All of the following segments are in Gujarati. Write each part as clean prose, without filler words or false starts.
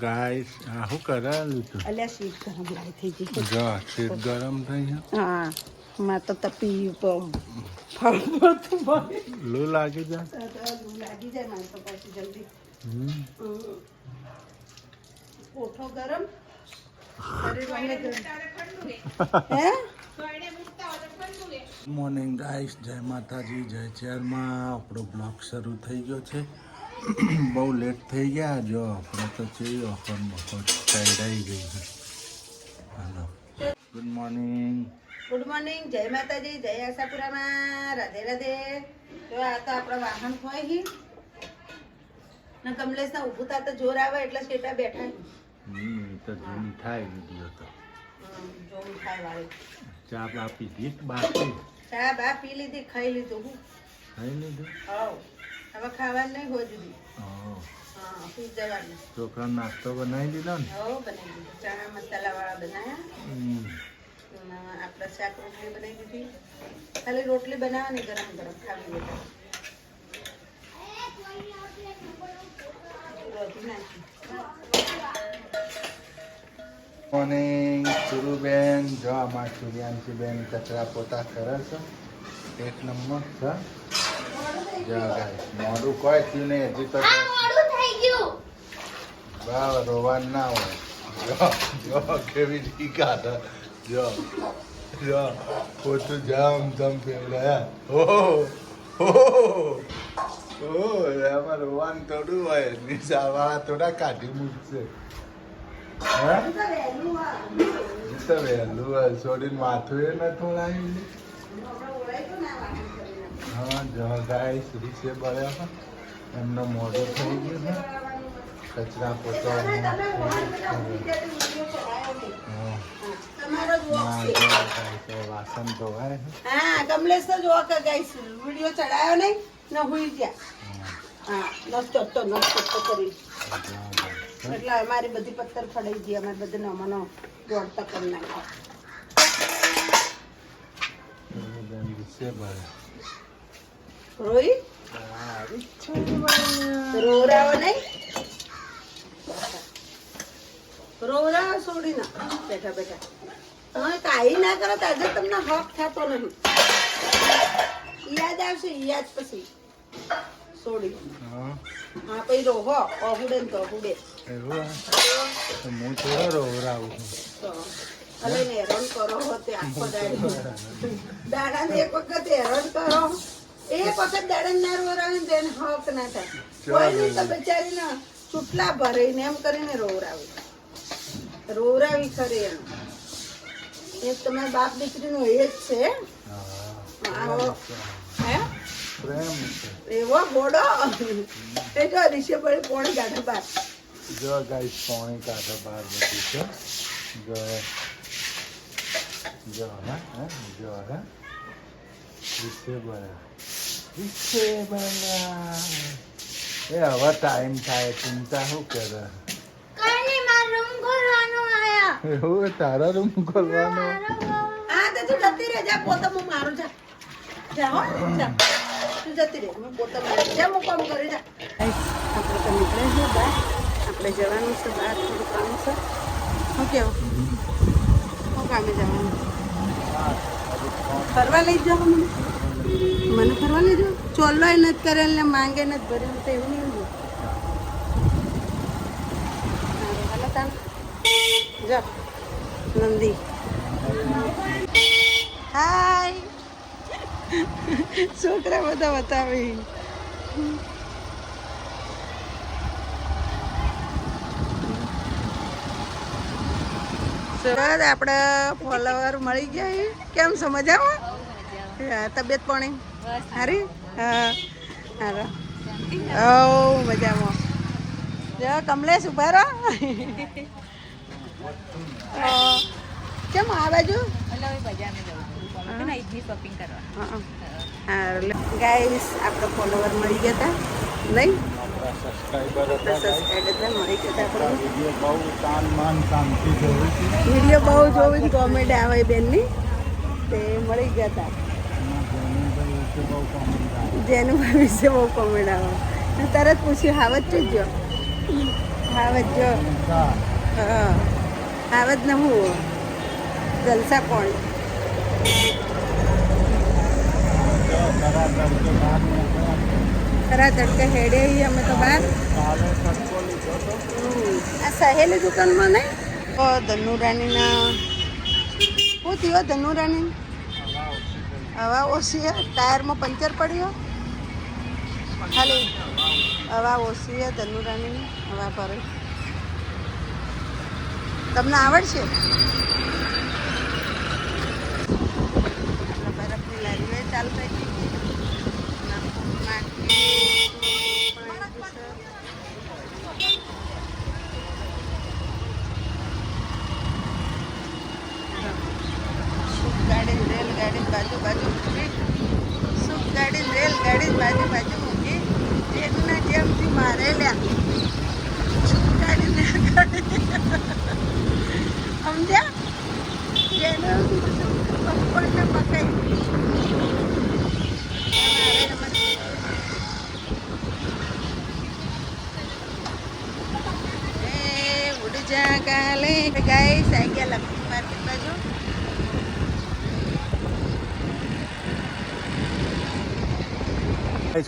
ગાઈસ આ શું કરાયેલું તું? અલ્યા શીત ગરમ લાઈ થઈ ગઈ. જો શીત ગરમ થઈ ગયું. હા માં તો તપી ફળતું ભાઈ લૂ લાગી જાય. લૂ લાગી જાય મારે તો પછી જલ્દી. ઓઠો ગરમ શરીર વાંગે ગરમ. હે મોર્નિંગ ગાઈસ, જય માતાજી, જય ચેરમાં. આપણો બ્લોગ શરૂ થઈ ગયો છે. બહુ લેટ થઈ ગયા. જો આપણે તો છીએ અખંડ બખોર ચડાઈ ગઈ છે. હાલો, ગુડ મોર્નિંગ. ગુડ મોર્નિંગ, જય માતાજી, જય આશાપુરામાં, રાધે રાધે. જો આ તો આપણા વાહન હોય હી ને કમલેશના ઊભું થા તો જોર આવે એટલે શેટા બેઠા. તો જૂન થાય વિડીયો તો જોર થાય વાળી. ચા બા પીધી બાકી? ચા બા પી લીધી, ખાઈ લીધું. હું ખાઈ લીધું? હા, હવે ખાવાનું નહીં હોય દીદી. હા, પી જવાનું. છોકરા નાસ્તો બનાવી દીધો ને? હો, બનાવી દીધું. ચણા મસાલા વાળા બનાવ્યા. આપણે શાક રોટલી બનાવી દીધી. ખાલી રોટલી બનાવવાની ગરમ ગરમ ખાવી બધા. મોર્નિંગ સુરુબેન. જો અમારા સૂર્યાંશી બેન કચરા પોતા કરે છે. એક નંબર છે. જો ગાય મોડું કોઈ થયું નહીં હજી તો. બરાબર, રોવાનું ના હોય. જો કેવી ઠીક કાઢે. જો જો પોતું જામ જમ ફેવડાયા. એમાં રોવાનું થોડું હોય. નિશાળવાળા થોડા કાઢી મૂકશે. તો વહેલું હોય છોડીને માથું એ નતું લાવી. હા, જો ગાય રીસે બળ્યા એમનો મોઢું થઈ ગયું છે. કચરા પોતા વાસણ ધોવાય. હા, કમલેશ તો જો કે ગાઈસ વિડિયો ચડાયો નહીં ને હુઈ ગયા. હા, નસ્તો કરી એટલે અમારી બધી પથ્થર ફડાઈ ગઈ. અમારે બધાને અમનો દોડતા કરી નાખ્યા. રોઈ રોવરાવો નહીં, રોવરાવો છોડી ના બેઠા બેઠા. તમે કાઈ ના કરો તો આજે તમને હક થતો નહીં. યાદ આવશે, યાદ પછી છોડી. હા, પછી રોહો અહુડે ને તો અહુડે. એવું હું થોડો રોવરાવું છું. ભલે ને હેરાન કરો હોતે આખો દાડાને એક વખત હેરાન કરો. એક વખત દાડા ના રોવરાવે ને તેને હક ના થાય. કોઈ નહીં તો બિચારીને ચૂટલા ભરીને એમ કરીને રોવરાવી ખરી. એમ એ તમારા બાપ દીકરીનું એ જ છે. હે એવો ગોડો એ તો રીશે પડી પોણી કાઢે બાર. જો ગાઈસ પોણી કાઢે બહાર બધી છે. જો હા જો હા રીશે બળ્યા. એ હવે ટાઈમ થાય. ચિંતા શું કરે? એવું તારા રૂમ ખોલવાનો? હા તો તું જતી રહે. જા પોતા હું મારું. જા જા હો જા તું જતી રહે. હું પોતા મારું. જા હું કામ કરી. જા આપણે તો નીકળે છે બહાર. આપણે જવાનું છે બહાર. થોડું કામ છે. શું કેવું? શું કામે જવાનું? ફરવા લઈ જાઓ મને ફરવા લઈ જાઓ. ચોલ્લોય નથી કરેલ ને માંગે નથી ભરેલ તો એવું નહીં. હાલો તાર જા નંદી. હાય છોકરા બધા બતાવી. સરસ, આપણે ફોલોવર મળી ગયા. કેમ છો? મજામાં? તબિયત પાણી સારી? હા સારો. મજામાં. જો કમલેશ ઉભા રહો. કેમ આ બાજુ? ગાઈસ આપણે ફોલોવર મળી ગયા હતા નહીં? વિડીયો બહુ જોવી કોમેડી આવે બેનની તે મળી ગયા હતા. જેનું વિશે બહુ કોમેડી આવે. તરત પૂછ્યું હાવત જો હાવત જો હા આવે જ ને હું જલસા કોણ ખરા તડકે હેડે આવીએ અમે તો બહાર આ સહેલી દુકાનમાં નહીં ધનુરાણીના શું થયો ધનુરાણી હવા ઓછી ટાયરમાં પંચર પડ્યો ખાલી હવા ઓછી ધનુરાણીની હવા પર તમને આવડશે બરફની લારીઓ ચાલુ થઈ ગઈ રેલગાડી બાજુ બાજુ મૂકી સુખ ગાડી રેલગાડી બાજુ બાજુ મૂકી ટ્રેનના જેમથી મારે લ્યા સુખ ગાડી રેલગાડી સમજ્યા પપ્પાને પકાઈ ઉડી જા કાલે ગાઈસ આવી ગયા લક્ષ્મી માર્કેટ બાજુ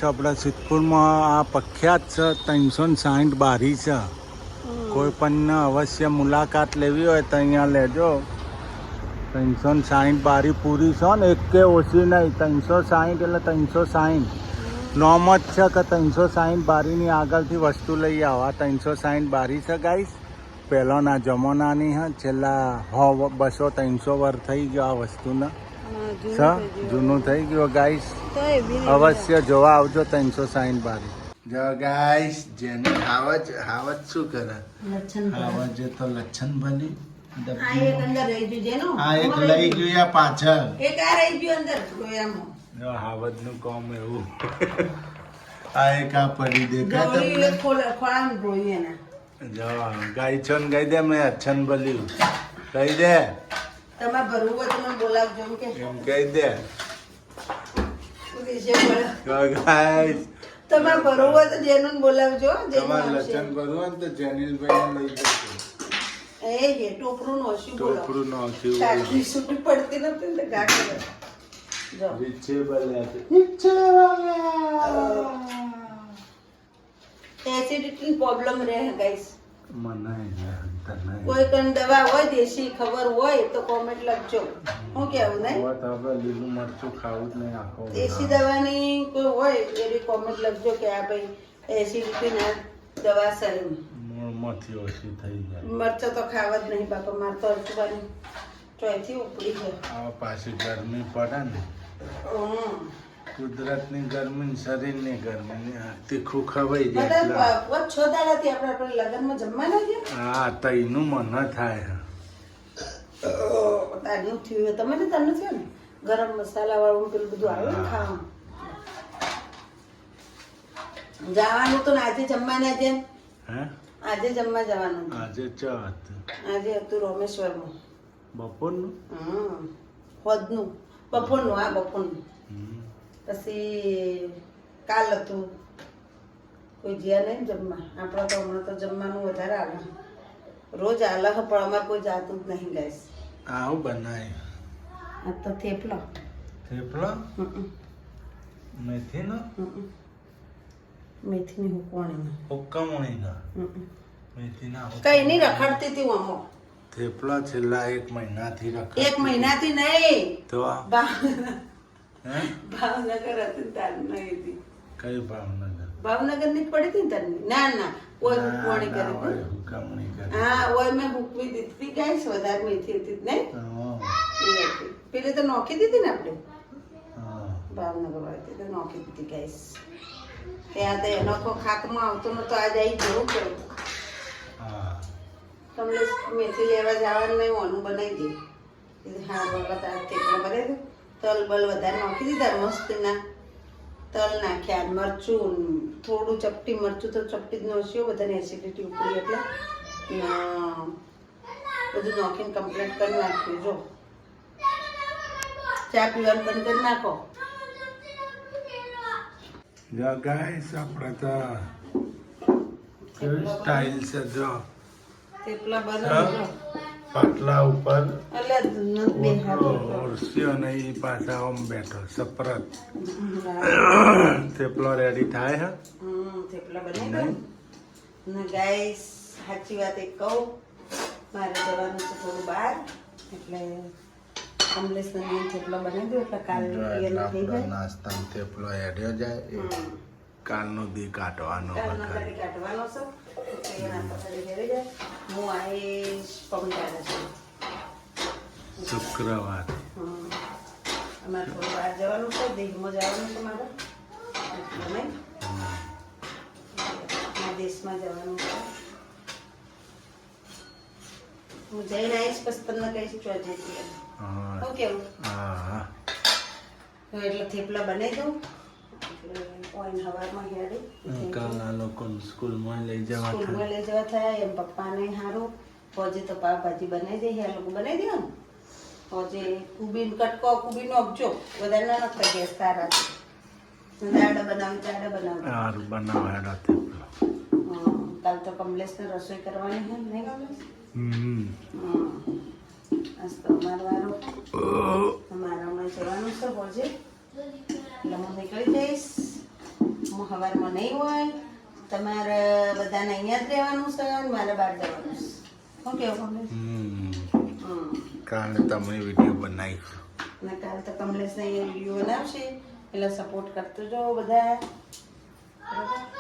આપણા સિદ્ધપુરમાં આ પ્રખ્યાત છે 360 બારી છે કોઈ પણ અવશ્ય મુલાકાત લેવી હોય તો અહીંયા લેજો 360 બારી પૂરી છે ને એક કે ઓછી નહીં 360 એટલે 360 નોમ જ છે કે 360 બારીની આગળથી વસ્તુ લઈ આવો આ 360 બારી છે ગાઈસ પહેલાંના જમાનાની હા છેલ્લા 200-300 વર્ષ થઈ ગયો આ વસ્તુને જૂનું થઈ ગયું ગાઈસ અવશ્ય જોવા આવજો 360 બારી જો ગાઈસ જેને હાવજ શું કરે હાવજ તો લચ્છન બની આ એક અંદર રહી ગયું જેનો આ એક લઈ ગયું યા પાછળ એક આ રહી ગયું અંદર ગોયામાં જો હાવજ નું કામ એવું આ એક આ પડી દેખાય ગોળી ખોળામાં ગોળી એના જો ગાય છન ગાય દે મેં અચ્છન બલ્યું કહી દે તમારે ભરવું હોય તમે બોલાવજો એમ કહી દે ગાઈસ તમારે ભરવું હોય તો જેનું બોલાવજો તમારે લચન કરવું હોય તો જેનિલભાઈ લઈ જજો એ હે ટોપરું નો ઓછી બોલો ટોપરું નો ઓછી કાકી સુટી પડતી નથી ને ગાડી જો રીચે બલ્યા એસિડિટી પ્રોબ્લેમ રહે ગાઈસ મને કોઈ કણ દવા હોય દેશી ખબર હોય તો કોમેન્ટ લખજો હું કેવું નહીં લીલું મરચું ખાવું જ નહીં આખો દેશી દવાની કોઈ હોય એવી કોમેન્ટ લખજો કે આ ભાઈ એસિડિટી ના દવા સારી મૂળમાંથી ઓછી થઈ જાય મરચો તો ખાવા જ નહીં બાપા મારે તો અડચવાની ચોથી ઉપડી છે આ પાછી ગરમી પડે ને કુદરતની ગરમી શરીરની ગરમી તીખું ખવાઈ જાય છ દાડાથી આપણે લગ્નમાં જમવાના છે હા તઈનું મન થાય તારું થયું તમે ને તને થયો ને ગરમ મસાલા વાળું પેલું બધું આવે ને ખાવાનું જવાનું તો આજે જમવાના છે હે આજે જમવા જવાનું આજે આજે હતું રોમેશ્વરમાં બપોરનું હોદનું બપોરનું આ બપોરનું પછી કાલ હતું કોઈ જ્યાં નહીં જમવા આપણે તો હમણાં તો જમવાનું વધારે આવે રોજ આલે પણ અમારે કોઈ જાતું જ નહીં ગાઈસ આવું બનાય આ તો થેપલો મેથીનો મેથીની હુકવાણીમાં હુક્કમણીનો મેથીના કઈ નહીં રખડતી હતી હું અમો થેપલા છેલ્લા 1 મહિનાથી રખડ 1 મહિનાથી નહીં તો ભાવનગર હતી તાર નહીં હતી કઈ ભાવનગર ભાવનગર ની પડી હતી ને તારની ના ના ઓય હુકવાણી કરી હતી હુક્કમણી કરી હા ઓય મેં હુકવી દીધી ગાઈસ વધારે મેથી હતી નહીં એ હતી પેલી તો નોખી દીધી ને આપણે ભાવનગર વાળી તો નોખી દીધી ગાઈસ ત્યાં તો એનો તો ખાતમાં આવતો નતો આજે આવી જવું કેવું તમને મેથી લેવા જવાનું નહીં ઓનું બનાવી દે હા બાબા તાર થેપલા બનાવી દે તલ બલ વધારે નાખી દીધા મસ્તના તલ નાખ્યા મરચું થોડું ચપટી મરચું તો ચપટી જ નોસ્યો બધાને એસિડિટી ઉપડી એટલે બધું નાખીને કમ્પ્લીટ કરી નાખ્યું જો ચા પીવાનું બંધ કરી નાખો જો ગાઈસ આપણે તો કેવી સ્ટાઇલ છે જો થેપલા બનાવજો પાટલા ઉપર એટલે બે હાથ ઓરસ્યો ને એ પાછા આમ બેઠો સપરત થેપલો રેડી થાય હે થેપલા બનાવી દો ને ગાઈસ સાચી વાત એક કહું મારે જવાનું છે થોડું બહાર એટલે કમલેશને બેન થેપલો બનાવી દો એટલે કાલે થઈ જાય નાસ્તામાં થેપલો હેડ્યો જાય કાલનો દી કાઢવાનો કાલનો તારીખ કાઢવાનો છે એટલે નાસ્તા તારીખ હેરી જાય હું આવીશ પમદારે છે શુક્રવાર અમારે થોડું બહાર જવાનું છે દેશમાં જવાનું છે મારે એટલે નહીં દેશમાં જવાનું છે હું જઈને આવીશ પછી તમને કહીશ ચો જતી શું કેવું હા એટલે થેપલા બનાવી દઉં એટલે ઓઈન હવારમાં હેડી કાલ આ લોકો સ્કૂલમાં લઈ જવા સ્કૂલમાં લઈ જવા થયા એમ પપ્પાને સારું ફોજે તો પાવભાજી બનાવી દઈએ આ લોકો બનાવી દે ને ફોજે કુબીન કટકો કુબીનો આપજો બધા ના નખા ગેસ સારા દાડા બનાવી સારું બનાવાયેલા થેપલા કાલ તો કમલેશને રસોઈ કરવાની છે નહીં કમલેશ આજ તો અમારે હમણાં જવાનું છે ફોજે એટલે હું નીકળી જઈશ હું સવારમાં નહીં હોય તમારે બધાને અહીંયા જ રહેવાનું છે અને મારે બહાર જવાનું છે શું કેવું કમલેશ કાલે તમે વિડીયો બનાવી અને કાલે તો કમલેશને અહીંયા વિડીયો બનાવશે એટલે સપોર્ટ કરતો જાઓ બધા બરાબર